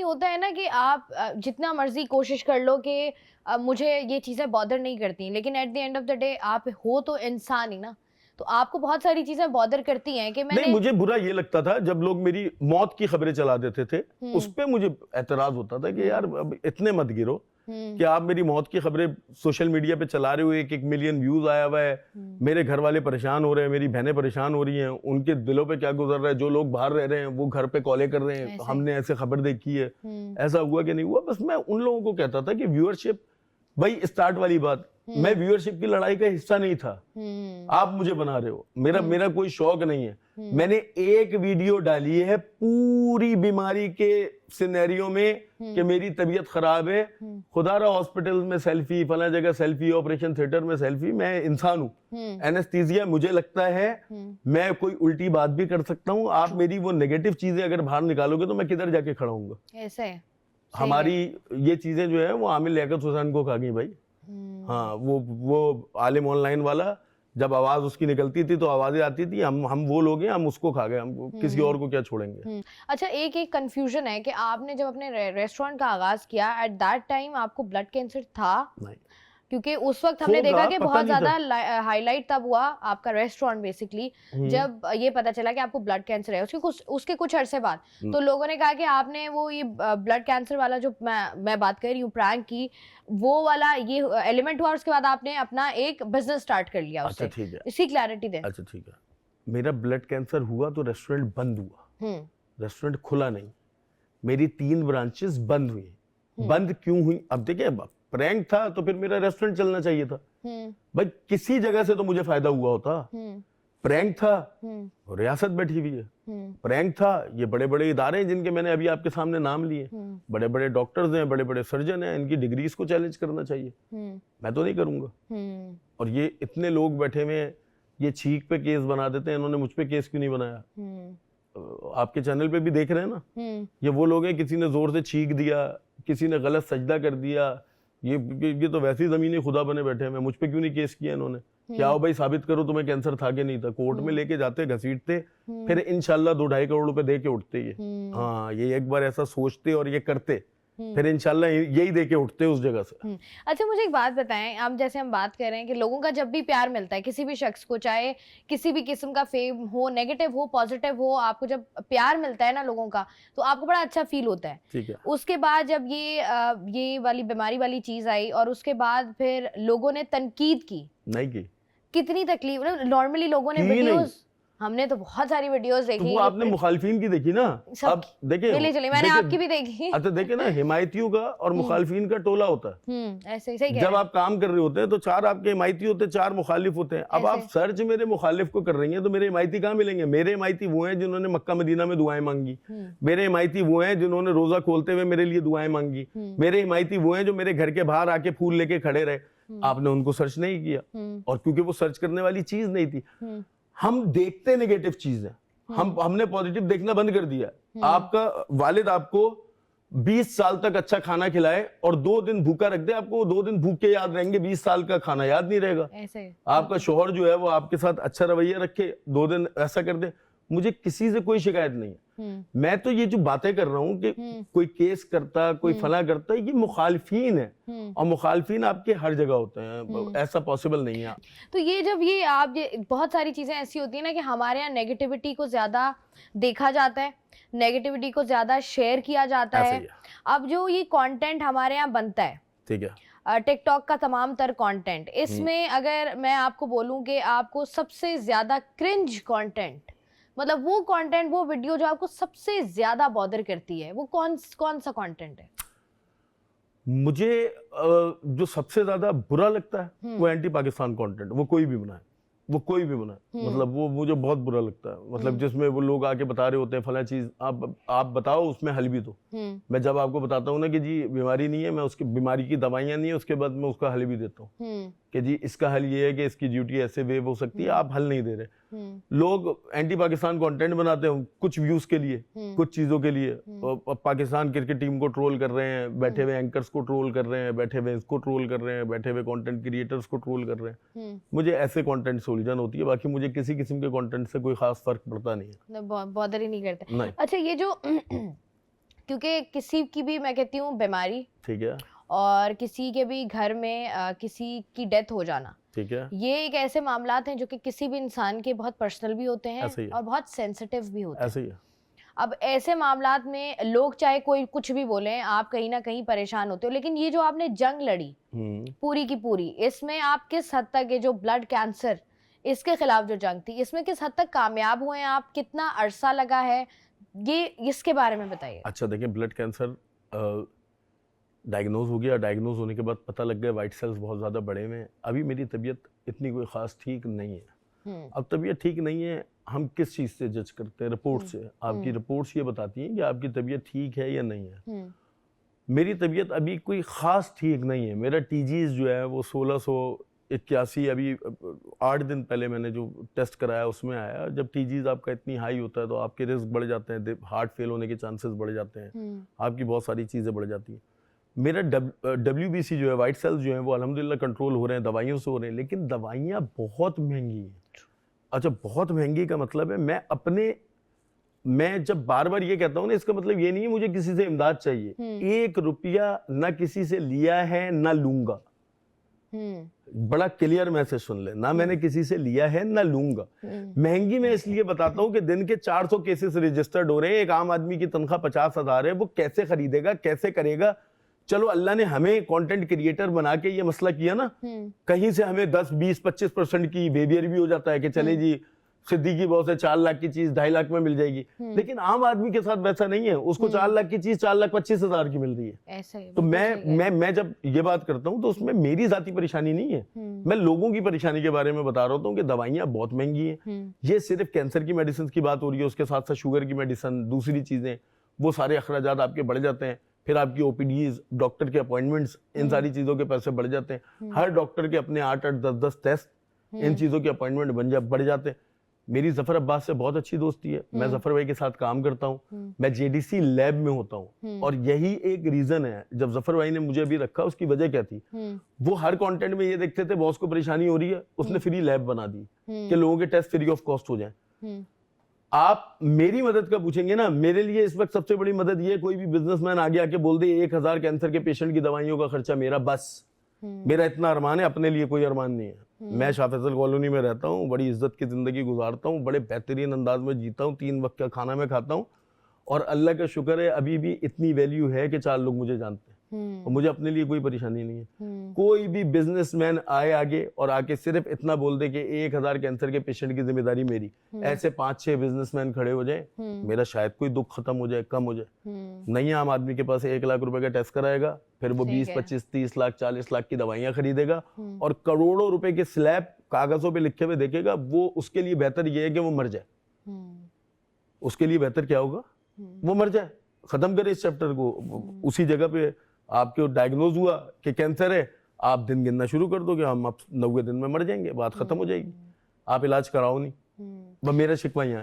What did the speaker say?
होता है ना कि आप जितना मर्जी कोशिश कर लो कि मुझे ये चीज़ें बॉदर नहीं करती, लेकिन at the end of the day आप हो तो इंसान ही ना, तो आपको बहुत सारी चीज़ें बॉदर करती हैं कि नहीं, मैंने मुझे बुरा ये लगता था जब लोग मेरी मौत की खबरें चला देते थे, उस पे मुझे एतराज होता था कि यार अब इतने मत गिरो कि आप मेरी मौत की खबरें सोशल मीडिया पे चला रहे हो, 1-1 मिलियन व्यूज आया हुआ है, मेरे घर वाले परेशान हो रहे हैं, मेरी बहनें परेशान हो रही हैं, उनके दिलों पे क्या गुजर रहा है, जो लोग बाहर रह रहे हैं वो घर पे कॉलें कर रहे हैं, हमने ऐसे खबर देखी है, ऐसा हुआ कि नहीं हुआ। बस मैं उन लोगों को कहता था कि व्यूअरशिप, भाई स्टार्ट वाली बात, मैं व्यूअरशिप की लड़ाई का हिस्सा नहीं था, आप मुझे बना रहे हो, मेरा कोई शौक नहीं है। मैंने एक वीडियो डाली है पूरी बीमारी के सिनेरियो में कि मेरी तबीयत खराब है, खुदारा हॉस्पिटल में सेल्फी, फला जगह सेल्फी, ऑपरेशन थिएटर में सेल्फी, मैं इंसान हूँ, एनेस्थीसिया मुझे लगता है, मैं कोई उल्टी बात भी कर सकता हूँ, आप मेरी वो नेगेटिव चीजें अगर बाहर निकालोगे तो मैं किधर जाके खड़ा हूँगा। ऐसे हमारी ये चीजें जो है वो आमिर लियाकत हुसैन को खा गई भाई। हाँ, वो आलिम ऑनलाइन वाला, जब आवाज उसकी निकलती थी तो आवाजें आती थी, हम वो लोग हैं, हम उसको खा गए, हम किसी और को क्या छोड़ेंगे। अच्छा, एक कंफ्यूजन है कि आपने जब अपने रेस्टोरेंट का आगाज किया, एट दैट टाइम आपको ब्लड कैंसर था? नहीं, क्योंकि उस वक्त हमने देखा कि बहुत ज्यादा हाईलाइट तब हुआ आपका रेस्टोरेंट बेसिकली जब ये पता चला कि आपको ब्लड कैंसर है। उसके कुछ अरसे बाद तो लोगों ने कहा कि आपने वो ये ब्लड कैंसर वाला जो मैं बात कर रही हूँ प्रैंक की, वो वाला ये एलिमेंट हुआ, उसके बाद आपने अपना एक बिजनेस स्टार्ट कर लिया उससे। अच्छा ठीक है, इसकी क्लैरिटी दें। अच्छा ठीक है, मेरा ब्लड कैंसर हुआ तो रेस्टोरेंट बंद हुआ, रेस्टोरेंट खुला नहीं, मेरी 3 ब्रांचेस बंद हुई। बंद क्यों हुई? अब देखिए, प्रैंक था तो फिर मेरा रेस्टोरेंट चलना चाहिए था, भाई किसी जगह से तो मुझे फायदा हुआ होता। प्रैंक था, रियासत बैठी हुई है, प्रैंक था, ये बड़े बड़े इदारे हैं जिनके मैंने अभी आपके सामने नाम लिए, बड़े बड़े डॉक्टर्स हैं, बड़े बड़े सर्जन हैं, इनकी डिग्रीज को चैलेंज करना चाहिए, मैं तो नहीं करूंगा। और ये इतने लोग बैठे हुए हैं, ये छींक पे केस बना देते हैं, इन्होंने मुझ पे केस क्यों नहीं बनाया? आपके चैनल पे भी देख रहे हैं ना, ये वो लोग हैं, किसी ने जोर से छींक दिया, किसी ने गलत सजदा कर दिया, ये तो वैसे ही जमीनी खुदा बने बैठे हैं, मुझ पे क्यों नहीं केस किया इन्होंने? क्या हो भाई, साबित करो तुम्हें कैंसर था कि नहीं था। कोर्ट में लेके जाते, घसीटते, फिर इंशाल्लाह 2-2.5 करोड़ रुपए दे के उठते ये। हाँ, ये एक बार ऐसा सोचते और ये करते, फिर इंशाल्लाह यही दे के उठते उस जगह से। अच्छा, मुझे एक बात बताएं, अब जैसे हम बात कर रहे हैं कि लोगों का जब भी प्यार मिलता है किसी भी शख्स को, चाहे किसी भी किस्म का फेम हो, नेगेटिव हो, पॉजिटिव हो, आपको जब प्यार मिलता है ना लोगों का, तो आपको बड़ा अच्छा फील होता है। ठीक है। उसके बाद जब ये वाली बीमारी वाली चीज आई और उसके बाद फिर लोगों ने तनकीद की, नहीं की, कितनी तकलीफ, नॉर्मली लोगों ने वीडियोस, हमने तो बहुत सारी वीडियोस देखी। तो वो आपने मुखालिफिन की देखी ना? अब देखिए, चलिए मैंने आपकी भी देखी। अच्छा देखिए ना, हिमायतियों का और मुखालिफिन का टोला होता है। ऐसे सही जब आप काम कर रहे होते हैं तो 4 आपके हिमायती होते हैं, 4 मुखालिफ होते हैं। अब आप सर्च मेरे मुखालिफ को कर रही हैं तो मेरे हिमायती कहाँ मिलेंगे? मेरे हिमायती वो हैं जिन्होंने मक्का मदीना में दुआएं मांगी, मेरे हिमायती वो हैं जिन्होंने रोजा खोलते हुए मेरे लिए दुआएं मांगी, मेरे हिमायती वो हैं जो मेरे घर के बाहर आके फूल लेके खड़े रहे। आपने उनको सर्च नहीं किया, और क्योंकि वो सर्च करने वाली चीज नहीं थी। हम देखते नेगेटिव चीज है, हमने पॉजिटिव देखना बंद कर दिया। आपका वालिद आपको 20 साल तक अच्छा खाना खिलाए और 2 दिन भूखा रख दे, आपको 2 दिन भूखे याद रहेंगे, 20 साल का खाना याद नहीं रहेगा। ऐसे आपका शोहर जो है वो आपके साथ अच्छा रवैया रखे, 2 दिन ऐसा कर दे, मुझे किसी से कोई शिकायत नहीं है। मैं तो ये जो बातें कर रहा हूँ कि कोई केस करता, कोई फला करता, ये मुखालिफिन है, और मुखालिफिन आपके हर जगह होते हैं, ऐसा पॉसिबल नहीं है। तो ये जब ये बहुत सारी चीजें ऐसी होती है ना कि हमारे यहाँ नेगेटिविटी को ज्यादा देखा जाता है, नेगेटिविटी को ज्यादा शेयर किया जाता है। अब जो ये कंटेंट हमारे यहाँ बनता है, ठीक है, टिकटॉक का तमाम तर कंटेंट, इसमें अगर मैं आपको बोलूं कि आपको सबसे ज्यादा क्रिंज कंटेंट, मतलब वो कंटेंट, वो वीडियो जो आपको सबसे ज्यादा बॉदर करती है, वो कौन सा कंटेंट है? मुझे जो सबसे ज्यादा बुरा लगता है वो एंटी पाकिस्तान कंटेंट, वो कोई भी बनाए, वो कोई भी बनाए, मतलब वो मुझे बहुत बुरा लगता है। मतलब जिसमें वो लोग आके बता रहे होते हैं फला चीज, आप बताओ उसमें हल भी तो। मैं जब आपको बताता हूँ ना कि जी बीमारी नहीं है, मैं उसकी बीमारी की दवाइयां नहीं है, उसके बाद मैं उसका हल भी देता हूँ कि जी इसका हल ये है कि इसकी ड्यूटी ऐसे वेव हो सकती है, आप हल नहीं दे रहे। लोग एंटी पाकिस्तान कंटेंट बनाते हैं कुछ व्यूज के लिए, कुछ चीजों के लिए, पाकिस्तान क्रिकेट टीम को ट्रोल कर रहे हैं, बैठे हुए एंकर्स को ट्रोल कर रहे हैं, बैठे हुए इसको ट्रोल कर रहे हैं, बैठे हुए कंटेंट क्रिएटर्स को ट्रोल कर रहे हैं। मुझे ऐसे कंटेंट से उलझन होती है, बाकी मुझे किसी किस्म के कंटेंट से कोई खास फर्क पड़ता नहीं है, बॉदर ही नहीं करता। नहीं। अच्छा, ये जो क्योंकि किसी की भी मैं कहती हूँ बीमारी, ठीक है, और किसी के भी घर में किसी की डेथ हो जाना, ठीक है, ये एक ऐसे मामलात हैं जो कि किसी भी इंसान के बहुत पर्सनल भी होते हैं ऐसे ही है, और बहुत सेंसिटिव भी होते हैं। ऐसे ही है। अब ऐसे मामलात में लोग चाहे कोई कुछ भी बोले, आप कहीं ना कहीं परेशान होते हो, लेकिन ये जो आपने जंग लड़ी पूरी की पूरी, इसमें आप किस हद तक, ये जो ब्लड कैंसर इसके खिलाफ जो जंग थी, इसमें किस हद तक कामयाब हुए हैं आप, कितना अरसा लगा है, ये इसके बारे में बताइए। अच्छा देखिए, ब्लड कैंसर डायग्नोज हो गया, डायग्नोज होने के बाद पता लग गया वाइट सेल्स बहुत ज़्यादा बड़े हुए हैं। अभी मेरी तबीयत इतनी कोई ख़ास ठीक नहीं है। अब तबीयत ठीक नहीं है, हम किस चीज़ से जज करते हैं? रिपोर्ट से। आपकी रिपोर्ट्स ये बताती हैं कि आपकी तबीयत ठीक है या नहीं है। मेरी तबीयत अभी कोई ख़ास ठीक नहीं है। मेरा टीजीज जो है वो 1681, अभी 8 दिन पहले मैंने जो टेस्ट कराया उसमें आया। जब टीजीज आपका इतनी हाई होता है तो आपके रिस्क बढ़ जाते हैं, हार्ट फेल होने के चांसेस बढ़ जाते हैं, आपकी बहुत सारी चीज़ें बढ़ जाती हैं। मेरा WBC जो है, वाइट सेल्स जो है, वो अल्हम्दुलिल्लाह कंट्रोल हो रहे हैं, दवाइयों से हो रहे हैं, लेकिन दवाइयाँ बहुत महंगी हैं। अच्छा, बहुत महंगी का मतलब है मैं जब बार बार ये कहता हूँ ना, इसका मतलब ये नहीं है मुझे किसी से इमदाद चाहिए। 1 रुपया ना किसी से लिया है ना लूंगा। बड़ा क्लियर मैसेज सुन ले, ना मैंने किसी से लिया है ना लूंगा। महंगी मैं इसलिए बताता हूँ कि दिन के 400 केसेस रजिस्टर्ड हो रहे हैं। एक आम आदमी की तनख्वाह 50,000 है, वो कैसे खरीदेगा, कैसे करेगा? चलो अल्लाह ने हमें कंटेंट क्रिएटर बना के ये मसला किया ना, कहीं से हमें 10, 20, 25% की बेबियर भी हो जाता है कि चले जी सिद्दीकी बॉस है, 4 लाख की चीज 2.5 लाख में मिल जाएगी। लेकिन आम आदमी के साथ वैसा नहीं है, उसको 4 लाख की चीज 4,25,000 की मिल रही है। ऐसा ही, तो मैं जब ये बात करता हूँ तो उसमें मेरी जाती परेशानी नहीं है, मैं लोगों की परेशानी के बारे में बता रहा हूँ कि दवाइयाँ बहुत महंगी हैं। ये सिर्फ कैंसर की मेडिसिन की बात हो रही है, उसके साथ साथ शुगर की मेडिसिन, दूसरी चीजें, वो सारे अखराजात आपके बढ़ जाते हैं। फिर आपकी ओपीडीज, डॉक्टर के अपॉइंटमेंट्स, इन सारी चीजों के पैसे बढ़ जाते हैं। हर डॉक्टर के अपने 8-8, 10-10 टेस्ट, इन चीजों के अपॉइंटमेंट बढ़ जाते हैं। मेरी जफर अब्बास से बहुत अच्छी दोस्ती है, मैं जफर भाई के साथ काम करता हूँ, मैं जेडीसी लैब में होता हूँ, और यही एक रीजन है जब जफर भाई ने मुझे अभी रखा, उसकी वजह क्या थी? वो हर कंटेंट में ये देखते थे बॉस को परेशानी हो रही है, उसने फ्री लैब बना दी कि लोगों के टेस्ट फ्री ऑफ कॉस्ट हो जाए। आप मेरी मदद का पूछेंगे ना, मेरे लिए इस वक्त सबसे बड़ी मदद ये, कोई भी बिजनेसमैन आगे आके बोल दे 1000 कैंसर के पेशेंट की दवाइयों का खर्चा मेरा, बस मेरा इतना अरमान है, अपने लिए कोई अरमान नहीं है। मैं शाह फैसल कॉलोनी में रहता हूँ, बड़ी इज्जत की जिंदगी गुजारता हूँ, बड़े बेहतरीन अंदाज में जीता हूँ, 3 वक्त का खाना मैं खाता हूँ, और अल्लाह का शुक्र है अभी भी इतनी वैल्यू है कि 4 लोग मुझे जानते हैं, और मुझे अपने लिए कोई परेशानी नहीं है। कोई भी बिजनेसमैन आए आगे और आके सिर्फ इतना बोल दे कि 1000 कैंसर के पेशेंट की जिम्मेदारी मेरी, ऐसे 5-6 बिजनेसमैन खड़े हो जाए, मेरा शायद कोई दुख खत्म हो जाए, कम हो जाए। नहीं, आम आदमी के पास 1 लाख रुपए का टेस्ट कराएगा, फिर वो 20, 25, 30 लाख, 40 लाख की दवाइयां खरीदेगा, और करोड़ों रुपए के स्लैब कागजों पे लिखे हुए देखेगा। वो उसके लिए बेहतर ये है कि वो मर जाए। उसके लिए बेहतर क्या होगा? वो मर जाए, खत्म करे इस चैप्टर को। उसी जगह पे आपके डायग्नोज हुआ कि कैंसर है, आप दिन गिनना शुरू कर दो कि हम अब 90 दिन में मर जाएंगे, बात खत्म हो जाएगी, आप इलाज कराओ नहीं। बस मेरा शिकवा यहाँ है।